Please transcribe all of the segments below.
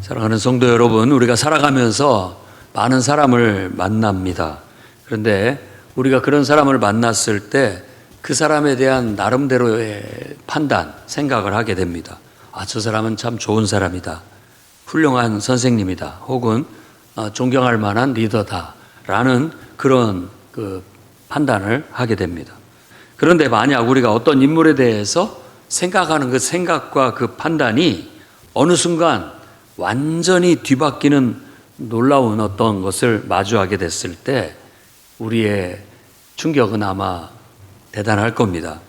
사랑하는 성도 여러분, 우리가 살아가면서 많은 사람을 만납니다. 그런데 우리가 그런 사람을 만났을 때 그 사람에 대한 나름대로의 판단, 생각을 하게 됩니다. 저 사람은 참 좋은 사람이다. 훌륭한 선생님이다. 혹은 존경할 만한 리더다. 라는 그런 판단을 하게 됩니다. 그런데 만약 우리가 어떤 인물에 대해서 생각하는 그 생각과 그 판단이 어느 순간 완전히 뒤바뀌는 놀라운 어떤 것을 마주하게 됐을 때 우리의 충격은 아마 대단할 겁니다.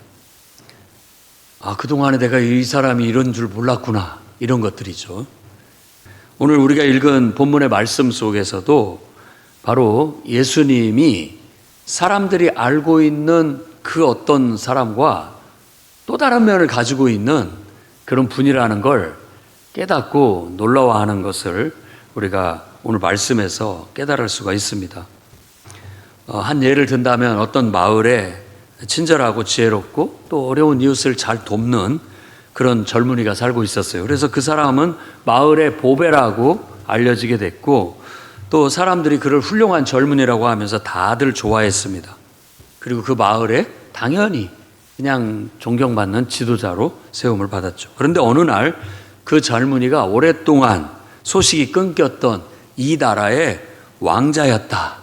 그동안에 내가 이 사람이 이런 줄 몰랐구나. 이런 것들이죠. 오늘 우리가 읽은 본문의 말씀 속에서도 바로 예수님이 사람들이 알고 있는 그 어떤 사람과 또 다른 면을 가지고 있는 그런 분이라는 걸 깨닫고 놀라워하는 것을 우리가 오늘 말씀에서 깨달을 수가 있습니다. 한 예를 든다면 어떤 마을에 친절하고 지혜롭고 또 어려운 이웃을 잘 돕는 그런 젊은이가 살고 있었어요. 그래서 그 사람은 마을의 보배라고 알려지게 됐고 또 사람들이 그를 훌륭한 젊은이라고 하면서 다들 좋아했습니다. 그리고 그 마을에 당연히 그냥 존경받는 지도자로 세움을 받았죠. 그런데 어느 날 그 젊은이가 오랫동안 소식이 끊겼던 이 나라의 왕자였다.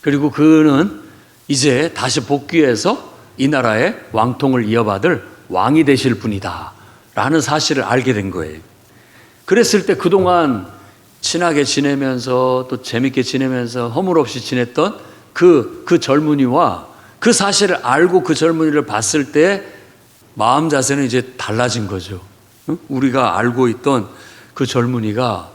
그리고 그는 이제 다시 복귀해서 이 나라의 왕통을 이어받을 왕이 되실 분이다 라는 사실을 알게 된 거예요. 그랬을 때 그동안 친하게 지내면서 또 재밌게 지내면서 허물없이 지냈던 그 젊은이와 그 사실을 알고 그 젊은이를 봤을 때 마음 자세는 이제 달라진 거죠. 우리가 알고 있던 그 젊은이가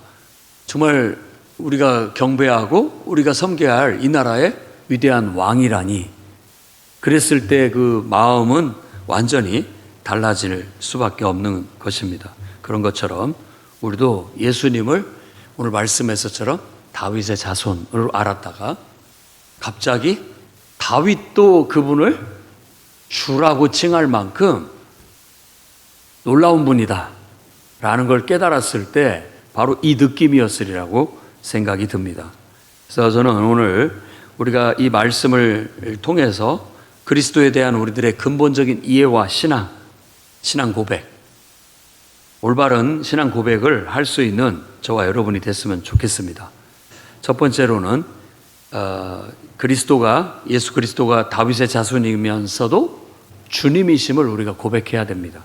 정말 우리가 경배하고 우리가 섬겨야 할 이 나라의 위대한 왕이라니. 그랬을 때 그 마음은 완전히 달라질 수밖에 없는 것입니다. 그런 것처럼 우리도 예수님을 오늘 말씀에서처럼 다윗의 자손으로 알았다가 갑자기 다윗도 그분을 주라고 칭할 만큼 놀라운 분이다 라는 걸 깨달았을 때 바로 이 느낌이었으리라고 생각이 듭니다. 그래서 저는 오늘 우리가 이 말씀을 통해서 그리스도에 대한 우리들의 근본적인 이해와 신앙 고백, 올바른 신앙 고백을 할 수 있는 저와 여러분이 됐으면 좋겠습니다. 첫 번째로는 예수 그리스도가 다윗의 자손이면서도 주님이심을 우리가 고백해야 됩니다.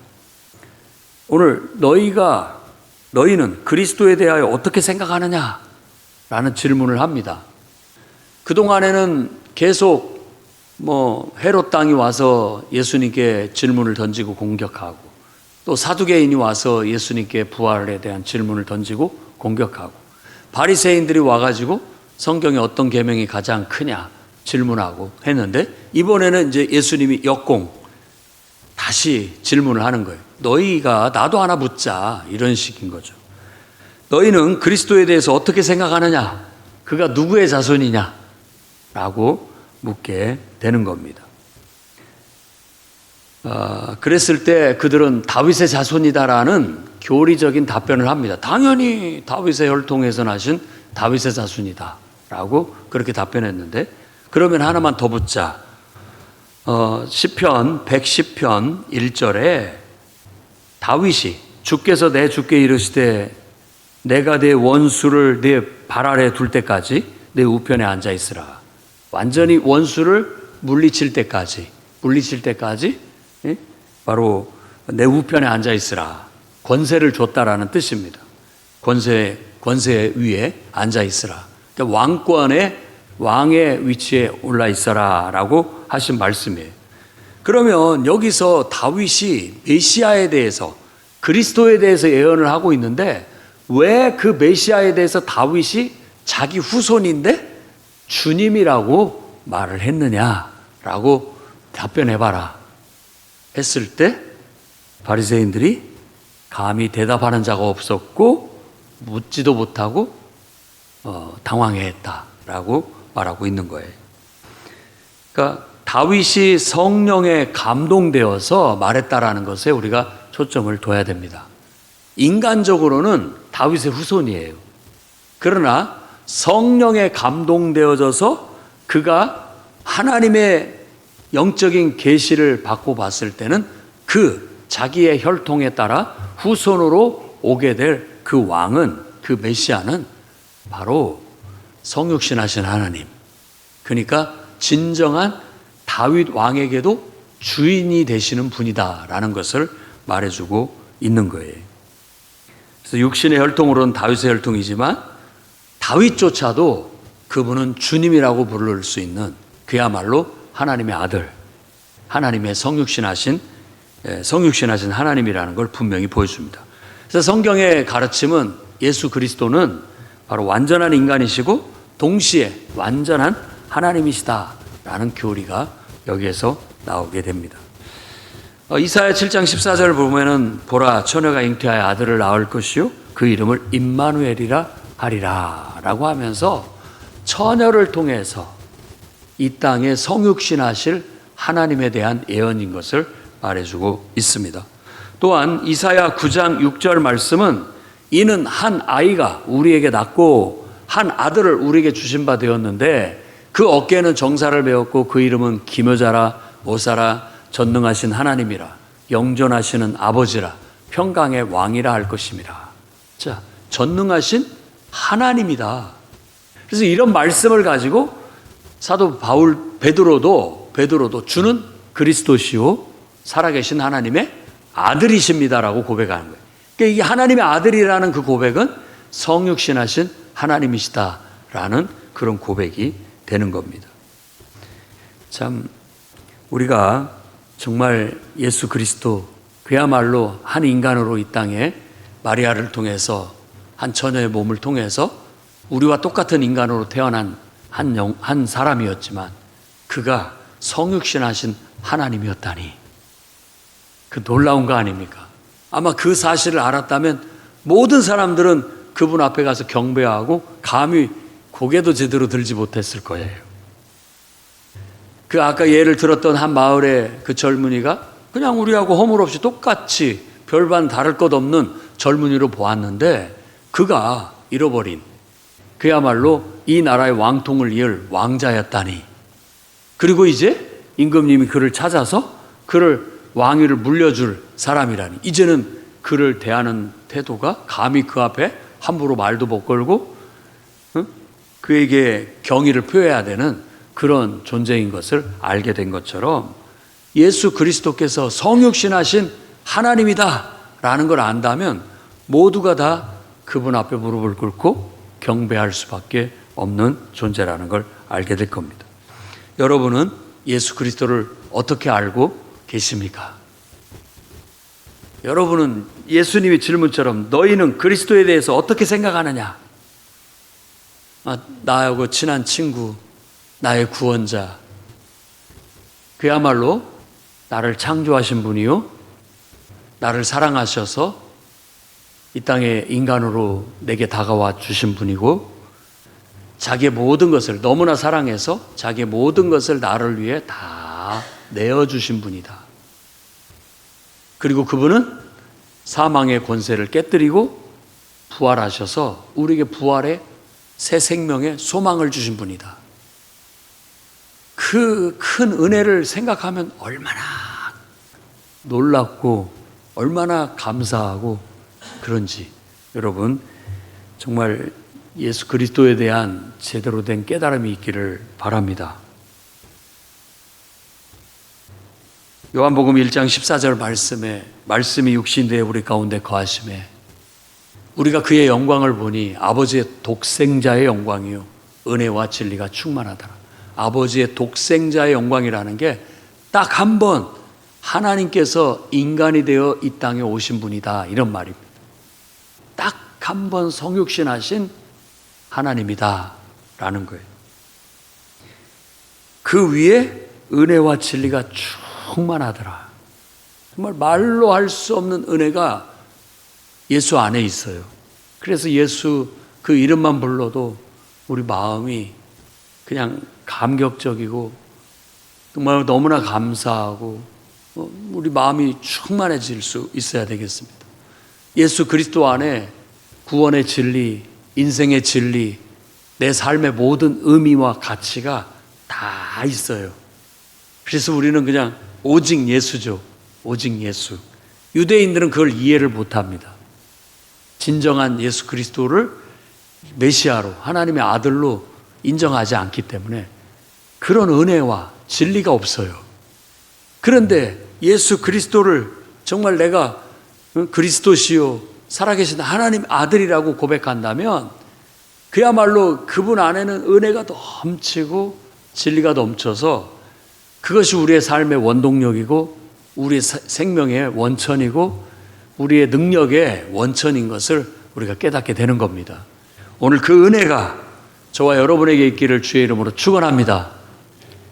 오늘 너희는 그리스도에 대하여 어떻게 생각하느냐? 라는 질문을 합니다. 그동안에는 계속 헤롯 당이 와서 예수님께 질문을 던지고 공격하고 또 사두개인이 와서 예수님께 부활에 대한 질문을 던지고 공격하고 바리새인들이 와가지고 성경에 어떤 계명이 가장 크냐 질문하고 했는데 이번에는 이제 예수님이 역공 다시 질문을 하는 거예요. 너희가 나도 하나 묻자 이런 식인 거죠. 너희는 그리스도에 대해서 어떻게 생각하느냐? 그가 누구의 자손이냐? 라고 묻게 되는 겁니다. 그랬을 때 그들은 다윗의 자손이다라는 교리적인 답변을 합니다. 당연히 다윗의 혈통에서 나신 다윗의 자손이다 라고 그렇게 답변했는데 그러면 하나만 더 묻자. 시편 110편 1절에 다윗이 주께서 내 주께 이르시되 내가 내 원수를 내 발 아래 둘 때까지 내 우편에 앉아 있으라. 완전히 원수를 물리칠 때까지 바로 내 우편에 앉아 있으라. 권세를 줬다라는 뜻입니다. 권세 위에 앉아 있으라. 그러니까 왕의 위치에 올라 있어라 라고 하신 말씀이에요. 그러면 여기서 다윗이 메시아에 대해서 그리스도에 대해서 예언을 하고 있는데 왜 그 메시아에 대해서 다윗이 자기 후손인데 주님이라고 말을 했느냐라고 답변해봐라 했을 때 바리새인들이 감히 대답하는 자가 없었고 묻지도 못하고 당황해했다라고 말하고 있는 거예요. 그러니까 다윗이 성령에 감동되어서 말했다라는 것에 우리가 초점을 둬야 됩니다. 인간적으로는 다윗의 후손이에요. 그러나 성령에 감동되어져서 그가 하나님의 영적인 계시를 받고 봤을 때는 그 자기의 혈통에 따라 후손으로 오게 될 그 왕은, 그 메시아는 바로 성육신하신 하나님, 그러니까 진정한 다윗 왕에게도 주인이 되시는 분이다라는 것을 말해주고 있는 거예요. 그래서 육신의 혈통으로는 다윗의 혈통이지만 다윗조차도 그분은 주님이라고 부를 수 있는 그야말로 하나님의 아들, 하나님의 성육신하신 하나님이라는 걸 분명히 보여줍니다. 그래서 성경의 가르침은 예수 그리스도는 바로 완전한 인간이시고 동시에 완전한 하나님이시다라는 교리가 여기에서 나오게 됩니다. 이사야 7장 14절을 보면은 보라 처녀가 잉태하여 아들을 낳을 것이요 그 이름을 임마누엘이라 하리라 라고 하면서 처녀를 통해서 이 땅에 성육신하실 하나님에 대한 예언인 것을 말해주고 있습니다. 또한 이사야 9장 6절 말씀은 이는 한 아이가 우리에게 낳고 한 아들을 우리에게 주신 바 되었는데 그 어깨에는 정사를 메었고 그 이름은 기묘자라 모사라 전능하신 하나님이라 영존하시는 아버지라 평강의 왕이라 할 것임이라. 자, 전능하신 하나님이다. 그래서 이런 말씀을 가지고 사도 베드로도 주는 그리스도시요 살아계신 하나님의 아들이십니다라고 고백하는 거예요. 그러니까 이게 하나님의 아들이라는 그 고백은 성육신하신 하나님이시다라는 그런 고백이 되는 겁니다. 참 우리가 정말 예수 그리스도 그야말로 한 인간으로 이 땅에 마리아를 통해서 한 처녀의 몸을 통해서 우리와 똑같은 인간으로 태어난 한 사람이었지만 그가 성육신하신 하나님이었다니 그 놀라운 거 아닙니까? 아마 그 사실을 알았다면 모든 사람들은 그분 앞에 가서 경배하고 감히 고개도 제대로 들지 못했을 거예요. 그 아까 예를 들었던 한 마을의 그 젊은이가 그냥 우리하고 허물없이 똑같이 별반 다를 것 없는 젊은이로 보았는데 그가 잃어버린 그야말로 이 나라의 왕통을 이을 왕자였다니. 그리고 이제 임금님이 그를 찾아서 그를 왕위를 물려줄 사람이라니. 이제는 그를 대하는 태도가 감히 그 앞에 함부로 말도 못 걸고 그에게 경의를 표해야 되는 그런 존재인 것을 알게 된 것처럼 예수 그리스도께서 성육신하신 하나님이다 라는 걸 안다면 모두가 다 그분 앞에 무릎을 꿇고 경배할 수밖에 없는 존재라는 걸 알게 될 겁니다. 여러분은 예수 그리스도를 어떻게 알고 계십니까? 여러분은 예수님의 질문처럼 너희는 그리스도에 대해서 어떻게 생각하느냐? 나하고 친한 친구, 나의 구원자, 그야말로 나를 창조하신 분이요, 나를 사랑하셔서 이 땅에 인간으로 내게 다가와 주신 분이고 자기의 모든 것을 너무나 사랑해서 자기의 모든 것을 나를 위해 다 내어주신 분이다. 그리고 그분은 사망의 권세를 깨뜨리고 부활하셔서 우리에게 부활의 새 생명의 소망을 주신 분이다. 그 큰 은혜를 생각하면 얼마나 놀랍고 얼마나 감사하고 그런지 여러분 정말 예수 그리스도에 대한 제대로 된 깨달음이 있기를 바랍니다. 요한복음 1장 14절 말씀이 육신되어 우리 가운데 거하심에 우리가 그의 영광을 보니 아버지의 독생자의 영광이요 은혜와 진리가 충만하더라. 아버지의 독생자의 영광이라는 게 딱 한 번 하나님께서 인간이 되어 이 땅에 오신 분이다 이런 말입니다. 딱 한 번 성육신하신 하나님이다 라는 거예요. 그 위에 은혜와 진리가 충만하더라. 정말 말로 할 수 없는 은혜가 예수 안에 있어요. 그래서 예수 그 이름만 불러도 우리 마음이 그냥 감격적이고 정말 너무나 감사하고 우리 마음이 충만해질 수 있어야 되겠습니다. 예수 그리스도 안에 구원의 진리, 인생의 진리, 내 삶의 모든 의미와 가치가 다 있어요. 그래서 우리는 그냥 오직 예수죠. 오직 예수. 유대인들은 그걸 이해를 못합니다. 진정한 예수 그리스도를 메시아로, 하나님의 아들로 인정하지 않기 때문에 그런 은혜와 진리가 없어요. 그런데 예수 그리스도를 정말 내가 그리스도시요 살아계신 하나님 아들이라고 고백한다면 그야말로 그분 안에는 은혜가 넘치고 진리가 넘쳐서 그것이 우리의 삶의 원동력이고 우리의 생명의 원천이고 우리의 능력의 원천인 것을 우리가 깨닫게 되는 겁니다. 오늘 그 은혜가 저와 여러분에게 있기를 주의 이름으로 축원합니다.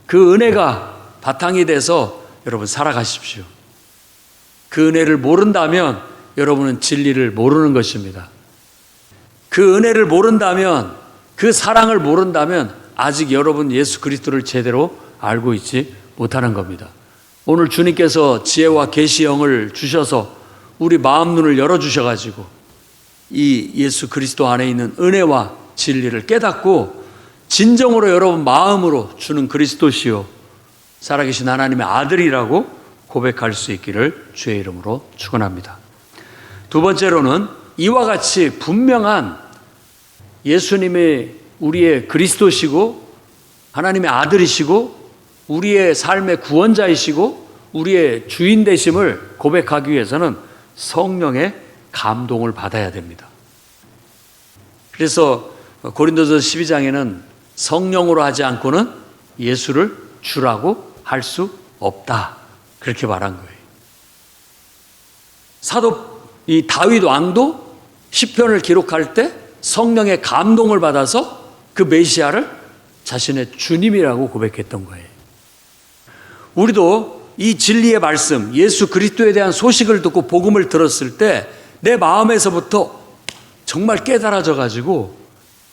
그 은혜가 바탕이 돼서 여러분 살아가십시오. 그 은혜를 모른다면 여러분은 진리를 모르는 것입니다. 그 은혜를 모른다면, 그 사랑을 모른다면 아직 여러분 예수 그리스도를 제대로 알고 있지 못하는 겁니다. 오늘 주님께서 지혜와 계시형을 주셔서 우리 마음 눈을 열어주셔가지고 이 예수 그리스도 안에 있는 은혜와 진리를 깨닫고 진정으로 여러분 마음으로 주는 그리스도시요 살아계신 하나님의 아들이라고 고백할 수 있기를 주의 이름으로 축원합니다. 두 번째로는 이와 같이 분명한 예수님이 우리의 그리스도시고 하나님의 아들이시고 우리의 삶의 구원자이시고 우리의 주인 되심을 고백하기 위해서는 성령의 감동을 받아야 됩니다. 그래서 고린도서 12장에는 성령으로 하지 않고는 예수를 주라고 할 수 없다. 그렇게 말한 거예요. 사도 이 다윗 왕도 시편을 기록할 때 성령의 감동을 받아서 그 메시아를 자신의 주님이라고 고백했던 거예요. 우리도 이 진리의 말씀, 예수 그리스도에 대한 소식을 듣고 복음을 들었을 때 내 마음에서부터 정말 깨달아져 가지고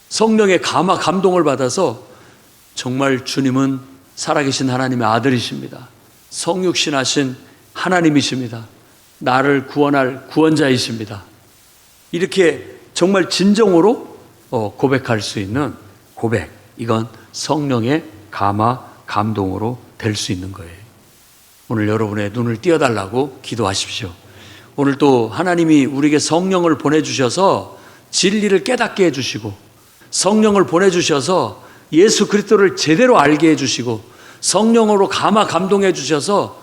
성령의 감동을 받아서 정말 주님은 살아계신 하나님의 아들이십니다. 성육신하신 하나님이십니다. 나를 구원할 구원자이십니다. 이렇게 정말 진정으로 고백할 수 있는 고백, 이건 성령의 감동으로 될 수 있는 거예요. 오늘 여러분의 눈을 띄어달라고 기도하십시오. 오늘 또 하나님이 우리에게 성령을 보내주셔서 진리를 깨닫게 해주시고 성령을 보내주셔서 예수 그리스도를 제대로 알게 해주시고 성령으로 감동해 주셔서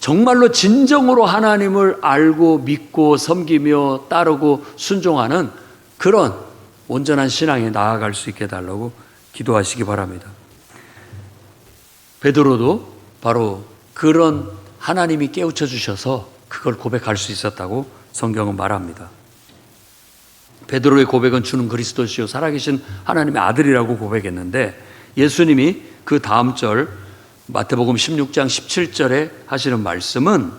정말로 진정으로 하나님을 알고 믿고 섬기며 따르고 순종하는 그런 온전한 신앙에 나아갈 수 있게 해달라고 기도하시기 바랍니다. 베드로도 바로 그런 하나님이 깨우쳐 주셔서 그걸 고백할 수 있었다고 성경은 말합니다. 베드로의 고백은 주는 그리스도시요 살아계신 하나님의 아들이라고 고백했는데 예수님이 그 다음 절 마태복음 16장 17절에 하시는 말씀은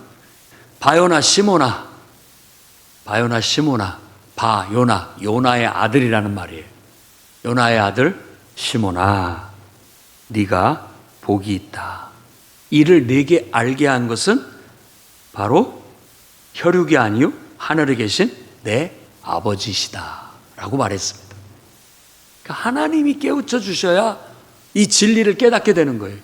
바요나 시모나, 요나의 아들이라는 말이에요. 요나의 아들 시모나, 네가 복이 있다. 이를 네게 알게 한 것은 바로 혈육이 아니요 하늘에 계신 내 아버지시다 라고 말했습니다. 그러니까 하나님이 깨우쳐 주셔야 이 진리를 깨닫게 되는 거예요.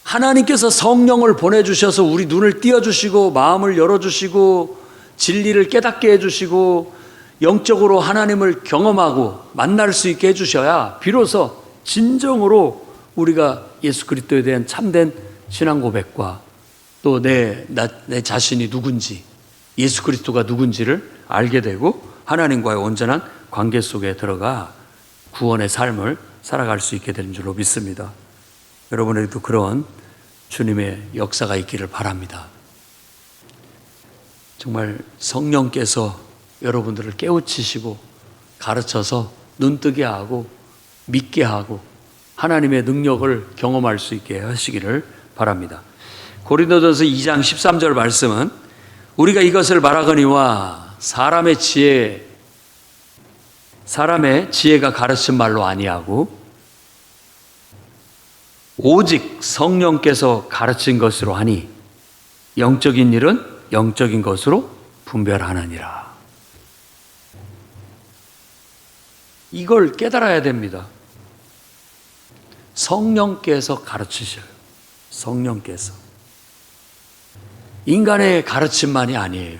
하나님께서 성령을 보내주셔서 우리 눈을 띄워주시고 마음을 열어주시고 진리를 깨닫게 해주시고 영적으로 하나님을 경험하고 만날 수 있게 해주셔야 비로소 진정으로 우리가 예수 그리스도에 대한 참된 신앙 고백과 또 내 자신이 누군지 예수 그리스도가 누군지를 알게 되고 하나님과의 온전한 관계 속에 들어가 구원의 삶을 살아갈 수 있게 되는 줄로 믿습니다. 여러분에게도 그런 주님의 역사가 있기를 바랍니다. 정말 성령께서 여러분들을 깨우치시고 가르쳐서 눈뜨게 하고 믿게 하고 하나님의 능력을 경험할 수 있게 하시기를 바랍니다. 고린도전서 2장 13절 말씀은 우리가 이것을 말하거니와 사람의 지혜가 가르친 말로 아니하고 오직 성령께서 가르친 것으로 하니 영적인 일은 영적인 것으로 분별하느니라. 이걸 깨달아야 됩니다. 성령께서 가르치셔요. 성령께서. 인간의 가르침만이 아니에요.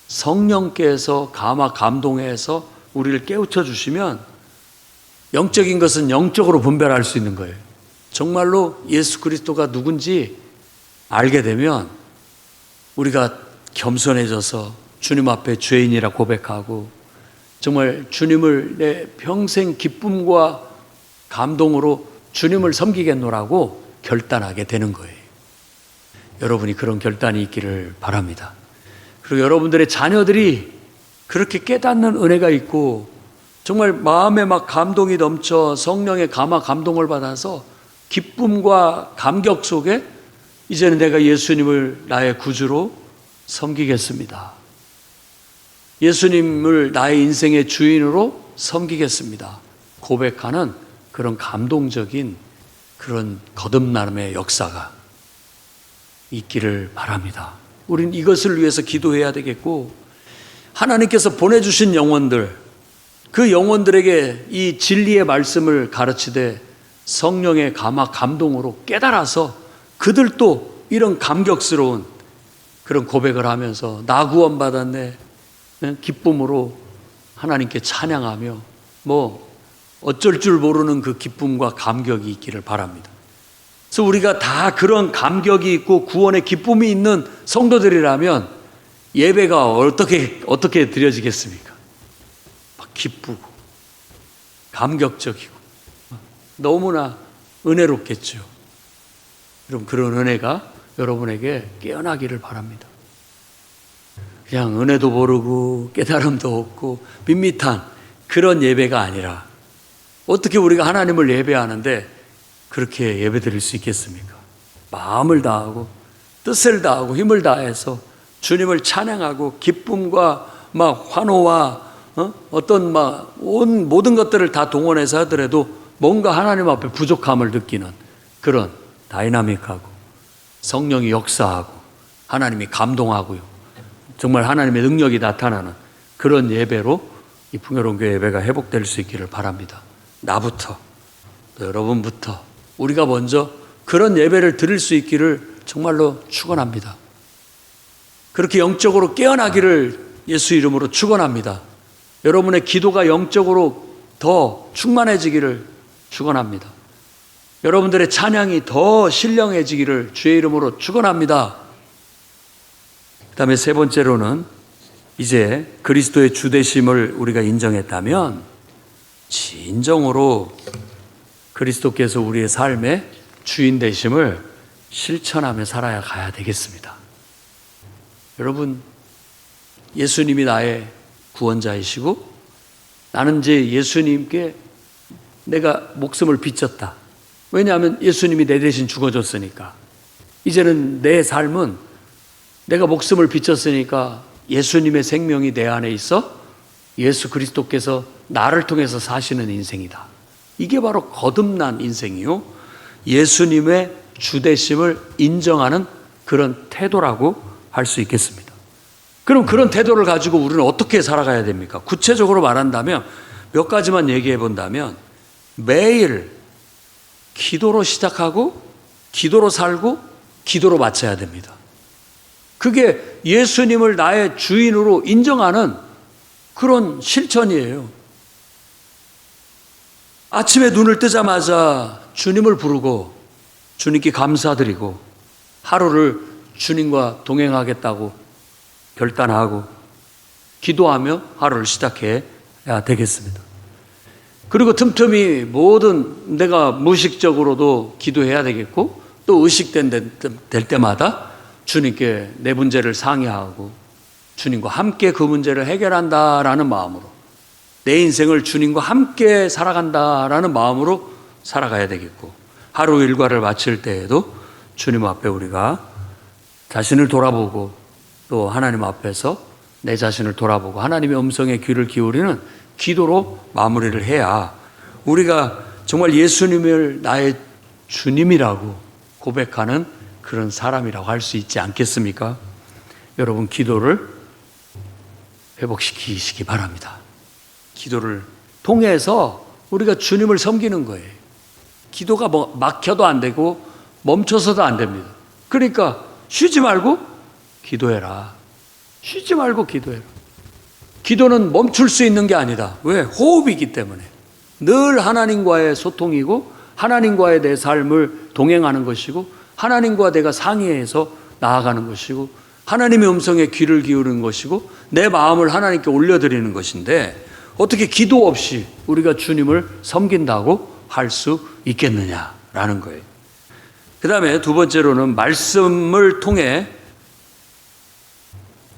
성령께서 감화 감동해서 우리를 깨우쳐 주시면 영적인 것은 영적으로 분별할 수 있는 거예요. 정말로 예수 그리스도가 누군지 알게 되면 우리가 겸손해져서 주님 앞에 죄인이라 고백하고 정말 주님을 내 평생 기쁨과 감동으로 주님을 섬기겠노라고 결단하게 되는 거예요. 여러분이 그런 결단이 있기를 바랍니다. 그리고 여러분들의 자녀들이 그렇게 깨닫는 은혜가 있고 정말 마음에 막 감동이 넘쳐 성령의 감화 감동을 받아서 기쁨과 감격 속에 이제는 내가 예수님을 나의 구주로 섬기겠습니다. 예수님을 나의 인생의 주인으로 섬기겠습니다. 고백하는 그런 감동적인 그런 거듭남의 역사가 있기를 바랍니다. 우린 이것을 위해서 기도해야 되겠고 하나님께서 보내주신 영혼들, 그 영혼들에게 이 진리의 말씀을 가르치되 성령의 감화 감동으로 깨달아서 그들도 이런 감격스러운 그런 고백을 하면서 나 구원받았네 기쁨으로 하나님께 찬양하며 어쩔 줄 모르는 그 기쁨과 감격이 있기를 바랍니다. 그래서 우리가 다 그런 감격이 있고 구원의 기쁨이 있는 성도들이라면 예배가 어떻게 드려지겠습니까? 막 기쁘고 감격적이고 너무나 은혜롭겠죠. 여러분 그런 은혜가 여러분에게 깨어나기를 바랍니다. 그냥 은혜도 모르고 깨달음도 없고 밋밋한 그런 예배가 아니라 어떻게 우리가 하나님을 예배하는데 그렇게 예배드릴 수 있겠습니까? 마음을 다하고 뜻을 다하고 힘을 다해서 주님을 찬양하고 기쁨과 환호와 어떤 온 모든 것들을 다 동원해서 하더라도 뭔가 하나님 앞에 부족함을 느끼는 그런 다이나믹하고 성령이 역사하고 하나님이 감동하고요. 정말 하나님의 능력이 나타나는 그런 예배로 이 풍요로운 교회 예배가 회복될 수 있기를 바랍니다. 나부터 또 여러분부터 우리가 먼저 그런 예배를 드릴 수 있기를 정말로 축원합니다. 그렇게 영적으로 깨어나기를 예수 이름으로 축원합니다. 여러분의 기도가 영적으로 더 충만해지기를 축원합니다. 여러분들의 찬양이 더 신령해지기를 주의 이름으로 축원합니다. 그다음에 세 번째로는 이제 그리스도의 주되심을 우리가 인정했다면 진정으로 그리스도께서 우리의 삶의 주인 되심을 실천하며 살아야 가야 되겠습니다. 여러분, 예수님이 나의 구원자이시고 나는 이제 예수님께 내가 목숨을 비쳤다. 왜냐하면 예수님이 내 대신 죽어줬으니까. 이제는 내 삶은 내가 목숨을 비쳤으니까 예수님의 생명이 내 안에 있어 예수 그리스도께서 나를 통해서 사시는 인생이다. 이게 바로 거듭난 인생이요. 예수님의 주되심을 인정하는 그런 태도라고 할 수 있겠습니다. 그럼 그런 태도를 가지고 우리는 어떻게 살아가야 됩니까? 구체적으로 말한다면 몇 가지만 얘기해 본다면 매일 기도로 시작하고 기도로 살고 기도로 마쳐야 됩니다. 그게 예수님을 나의 주인으로 인정하는 그런 실천이에요. 아침에 눈을 뜨자마자 주님을 부르고 주님께 감사드리고 하루를 주님과 동행하겠다고 결단하고 기도하며 하루를 시작해야 되겠습니다. 그리고 틈틈이 모든 내가 무의식적으로도 기도해야 되겠고 또 의식될 때마다 주님께 내 문제를 상의하고 주님과 함께 그 문제를 해결한다라는 마음으로 내 인생을 주님과 함께 살아간다라는 마음으로 살아가야 되겠고 하루 일과를 마칠 때에도 주님 앞에 우리가 자신을 돌아보고 또 하나님 앞에서 내 자신을 돌아보고 하나님의 음성에 귀를 기울이는 기도로 마무리를 해야 우리가 정말 예수님을 나의 주님이라고 고백하는 그런 사람이라고 할 수 있지 않겠습니까? 여러분 기도를 회복시키시기 바랍니다. 기도를 통해서 우리가 주님을 섬기는 거예요. 기도가 막혀도 안 되고 멈춰서도 안 됩니다. 그러니까 쉬지 말고 기도해라. 쉬지 말고 기도해라. 기도는 멈출 수 있는 게 아니다. 왜? 호흡이기 때문에. 늘 하나님과의 소통이고 하나님과의 내 삶을 동행하는 것이고 하나님과 내가 상의해서 나아가는 것이고 하나님의 음성에 귀를 기울이는 것이고 내 마음을 하나님께 올려드리는 것인데 어떻게 기도 없이 우리가 주님을 섬긴다고 할 수 있겠느냐라는 거예요. 그 다음에 두 번째로는 말씀을 통해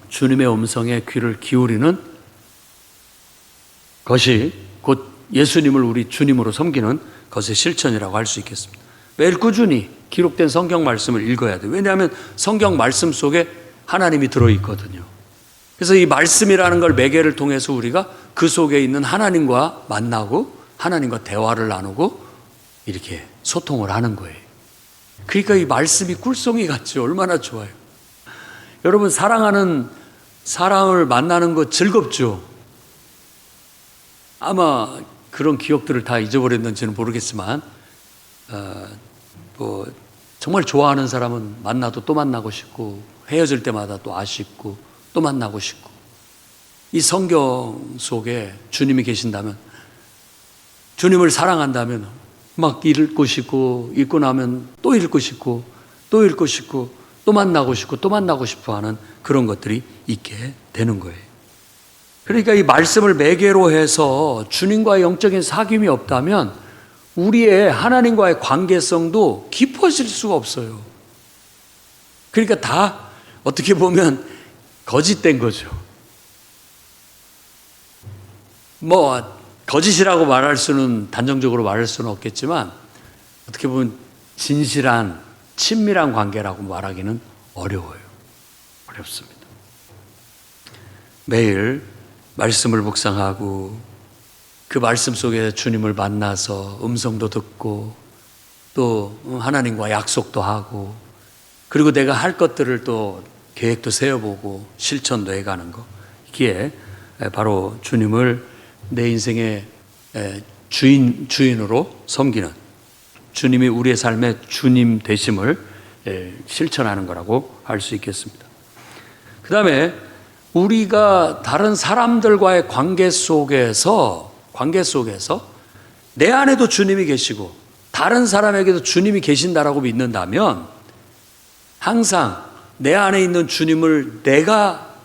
주님의 음성에 귀를 기울이는 것이 곧 예수님을 우리 주님으로 섬기는 것의 실천이라고 할 수 있겠습니다. 매일 꾸준히 기록된 성경 말씀을 읽어야 돼요. 왜냐하면 성경 말씀 속에 하나님이 들어있거든요. 그래서 이 말씀이라는 걸 매개를 통해서 우리가 그 속에 있는 하나님과 만나고 하나님과 대화를 나누고 이렇게 소통을 하는 거예요. 그러니까 이 말씀이 꿀송이 같지 얼마나 좋아요. 여러분 사랑하는 사람을 만나는 거 즐겁죠? 아마 그런 기억들을 다 잊어버렸는지는 모르겠지만 정말 좋아하는 사람은 만나도 또 만나고 싶고 헤어질 때마다 또 아쉽고 또 만나고 싶고 이 성경 속에 주님이 계신다면 주님을 사랑한다면 막 읽고 싶고 읽고 나면 또 읽고 싶고 또 읽고 싶고 또 만나고 싶고 또 만나고 싶어 하는 그런 것들이 있게 되는 거예요. 그러니까 이 말씀을 매개로 해서 주님과의 영적인 사귐이 없다면 우리의 하나님과의 관계성도 깊어질 수가 없어요. 그러니까 다 어떻게 보면 거짓된 거죠. 거짓이라고 말할 수는 단정적으로 말할 수는 없겠지만 어떻게 보면 진실한 친밀한 관계라고 말하기는 어려워요. 어렵습니다. 매일 말씀을 묵상하고 그 말씀 속에 주님을 만나서 음성도 듣고 또 하나님과 약속도 하고 그리고 내가 할 것들을 또 계획도 세워보고 실천도 해가는 거 이게 바로 주님을 내 인생의 주인으로 섬기는 주님이 우리의 삶의 주님 되심을 실천하는 거라고 할 수 있겠습니다. 그 다음에 우리가 다른 사람들과의 관계 속에서 내 안에도 주님이 계시고 다른 사람에게도 주님이 계신다라고 믿는다면 항상 내 안에 있는 주님을 내가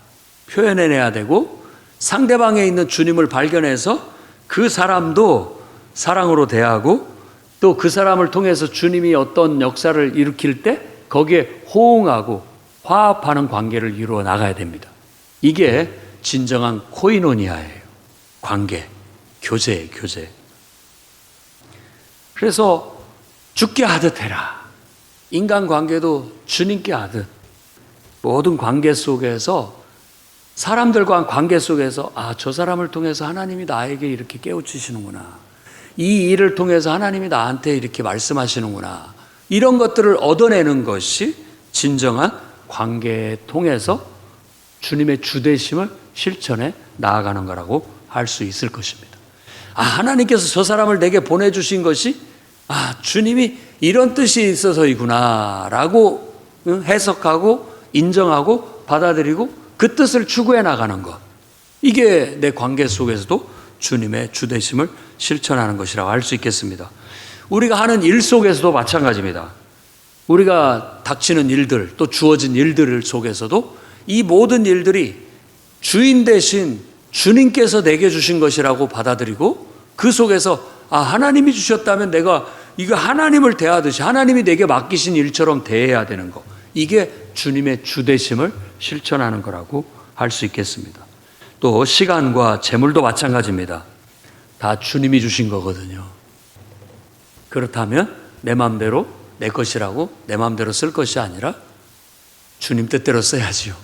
표현해내야 되고 상대방에 있는 주님을 발견해서 그 사람도 사랑으로 대하고 또 그 사람을 통해서 주님이 어떤 역사를 일으킬 때 거기에 호응하고 화합하는 관계를 이루어 나가야 됩니다. 이게 진정한 코이노니아예요. 관계, 교제예요, 교제. 그래서 주께 하듯 해라. 인간관계도 주님께 하듯 모든 관계 속에서 사람들과 관계 속에서 저 사람을 통해서 하나님이 나에게 이렇게 깨우치시는구나. 이 일을 통해서 하나님이 나한테 이렇게 말씀하시는구나. 이런 것들을 얻어내는 것이 진정한 관계에 통해서 주님의 주되심을 실천해 나아가는 거라고 할 수 있을 것입니다. 하나님께서 저 사람을 내게 보내주신 것이 주님이 이런 뜻이 있어서이구나 라고 해석하고 인정하고 받아들이고 그 뜻을 추구해 나가는 것. 이게 내 관계 속에서도 주님의 주되심을 실천하는 것이라고 할 수 있겠습니다. 우리가 하는 일 속에서도 마찬가지입니다. 우리가 닥치는 일들 또 주어진 일들 속에서도 이 모든 일들이 주인 대신 주님께서 내게 주신 것이라고 받아들이고 그 속에서 하나님이 주셨다면 내가 이거 하나님을 대하듯이 하나님이 내게 맡기신 일처럼 대해야 되는 거. 이게 주님의 주되심을 실천하는 거라고 할 수 있겠습니다. 또 시간과 재물도 마찬가지입니다. 다 주님이 주신 거거든요. 그렇다면 내 마음대로 내 것이라고 내 마음대로 쓸 것이 아니라 주님 뜻대로 써야지요.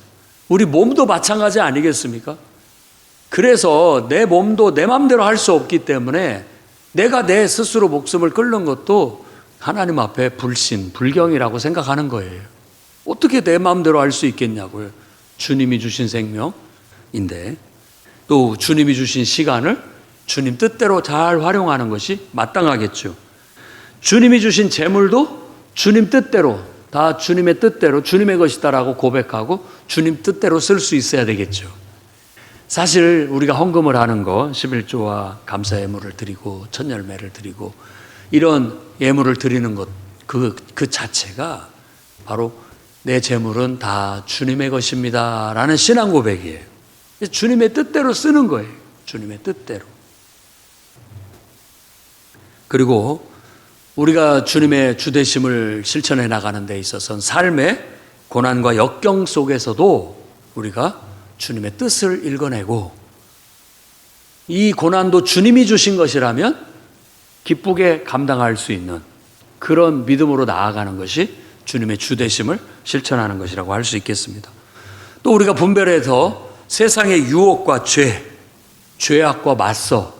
우리 몸도 마찬가지 아니겠습니까? 그래서 내 몸도 내 마음대로 할 수 없기 때문에 내가 내 스스로 목숨을 끊는 것도 하나님 앞에 불신, 불경이라고 생각하는 거예요. 어떻게 내 마음대로 할 수 있겠냐고요. 주님이 주신 생명인데 또 주님이 주신 시간을 주님 뜻대로 잘 활용하는 것이 마땅하겠죠. 주님이 주신 재물도 주님 뜻대로, 다 주님의 뜻대로 주님의 것이다라고 고백하고 주님 뜻대로 쓸 수 있어야 되겠죠. 사실 우리가 헌금을 하는 거 11조와 감사 예물을 드리고 천열매를 드리고 이런 예물을 드리는 것 그 자체가 바로 내 재물은 다 주님의 것입니다 라는 신앙 고백이에요. 주님의 뜻대로 쓰는 거예요. 주님의 뜻대로. 그리고 우리가 주님의 주되심을 실천해 나가는 데 있어서는 삶의 고난과 역경 속에서도 우리가 주님의 뜻을 읽어내고 이 고난도 주님이 주신 것이라면 기쁘게 감당할 수 있는 그런 믿음으로 나아가는 것이 주님의 주되심을 실천하는 것이라고 할 수 있겠습니다. 또 우리가 분별해서 세상의 유혹과 죄악과 맞서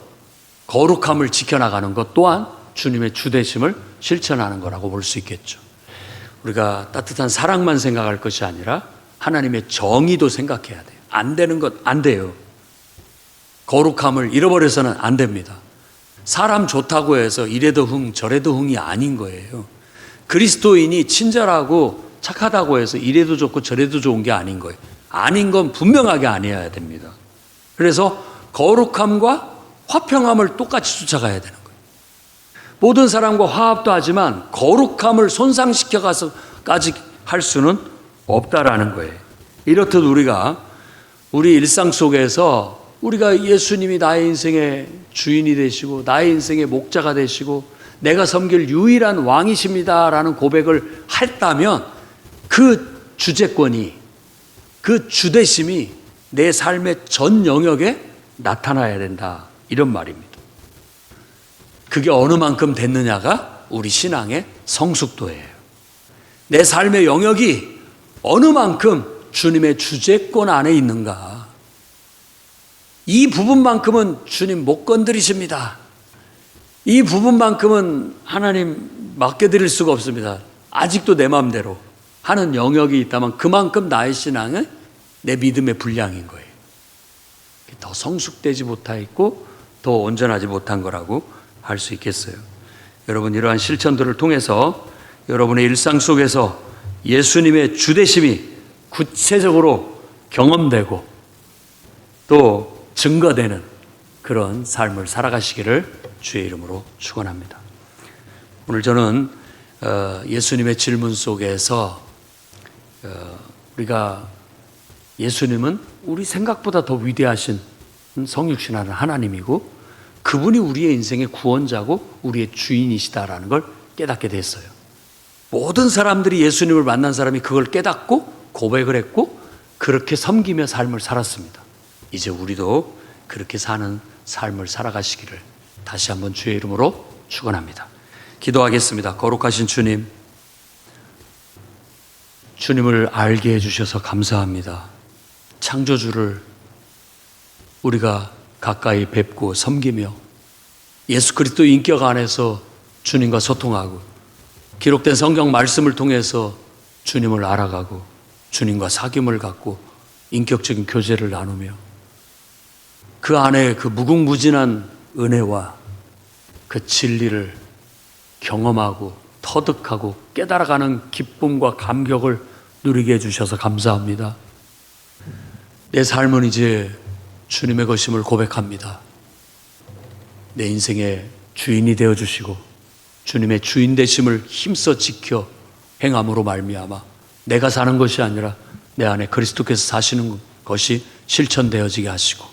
거룩함을 지켜나가는 것 또한 주님의 주되심을 실천하는 거라고 볼 수 있겠죠. 우리가 따뜻한 사랑만 생각할 것이 아니라 하나님의 정의도 생각해야 돼요. 안 되는 것 안 돼요. 거룩함을 잃어버려서는 안 됩니다. 사람 좋다고 해서 이래도 흥 저래도 흥이 아닌 거예요. 그리스도인이 친절하고 착하다고 해서 이래도 좋고 저래도 좋은 게 아닌 거예요. 아닌 건 분명하게 아니어야 됩니다. 그래서 거룩함과 화평함을 똑같이 쫓아가야 되는 거예요. 모든 사람과 화합도 하지만 거룩함을 손상시켜가서까지 할 수는 없다라는 거예요. 이렇듯 우리가 우리 일상 속에서 우리가 예수님이 나의 인생의 주인이 되시고 나의 인생의 목자가 되시고 내가 섬길 유일한 왕이십니다라는 고백을 했다면 그 주재권이 그 주되심이 내 삶의 전 영역에 나타나야 된다 이런 말입니다. 그게 어느 만큼 됐느냐가 우리 신앙의 성숙도예요. 내 삶의 영역이 어느 만큼 주님의 주재권 안에 있는가. 이 부분만큼은 주님 못 건드리십니다. 이 부분만큼은 하나님 맡겨드릴 수가 없습니다. 아직도 내 마음대로 하는 영역이 있다면 그만큼 나의 신앙은 내 믿음의 분량인 거예요. 더 성숙되지 못하고 더 온전하지 못한 거라고 할 수 있겠어요. 여러분 이러한 실천들을 통해서 여러분의 일상 속에서 예수님의 주되심이 구체적으로 경험되고 또 증거되는 그런 삶을 살아가시기를 주의 이름으로 축원합니다. 오늘 저는 예수님의 질문 속에서 우리가 예수님은 우리 생각보다 더 위대하신 성육신하는 하나님이고 그분이 우리의 인생의 구원자고 우리의 주인이시다라는 걸 깨닫게 됐어요. 모든 사람들이 예수님을 만난 사람이 그걸 깨닫고 고백을 했고 그렇게 섬기며 삶을 살았습니다. 이제 우리도 그렇게 사는 삶을 살아가시기를 다시 한번 주의 이름으로 축원합니다. 기도하겠습니다. 거룩하신 주님, 주님을 알게 해주셔서 감사합니다. 창조주를 우리가 가까이 뵙고 섬기며 예수 그리스도 인격 안에서 주님과 소통하고 기록된 성경 말씀을 통해서 주님을 알아가고 주님과 사귐을 갖고 인격적인 교제를 나누며 그 안에 그 무궁무진한 은혜와 그 진리를 경험하고 터득하고 깨달아가는 기쁨과 감격을 누리게 해주셔서 감사합니다. 내 삶은 이제 주님의 것임을 고백합니다. 내 인생의 주인이 되어주시고 주님의 주인 되심을 힘써 지켜 행함으로 말미암아 내가 사는 것이 아니라 내 안에 그리스도께서 사시는 것이 실천되어지게 하시고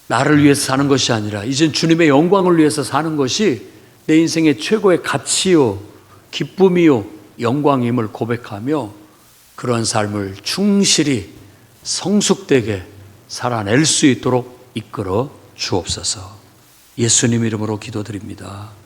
나를 위해서 사는 것이 아니라 이젠 주님의 영광을 위해서 사는 것이 내 인생의 최고의 가치요 기쁨이요 영광임을 고백하며 그런 삶을 충실히 성숙되게 살아낼 수 있도록 이끌어 주옵소서. 예수님 이름으로 기도드립니다.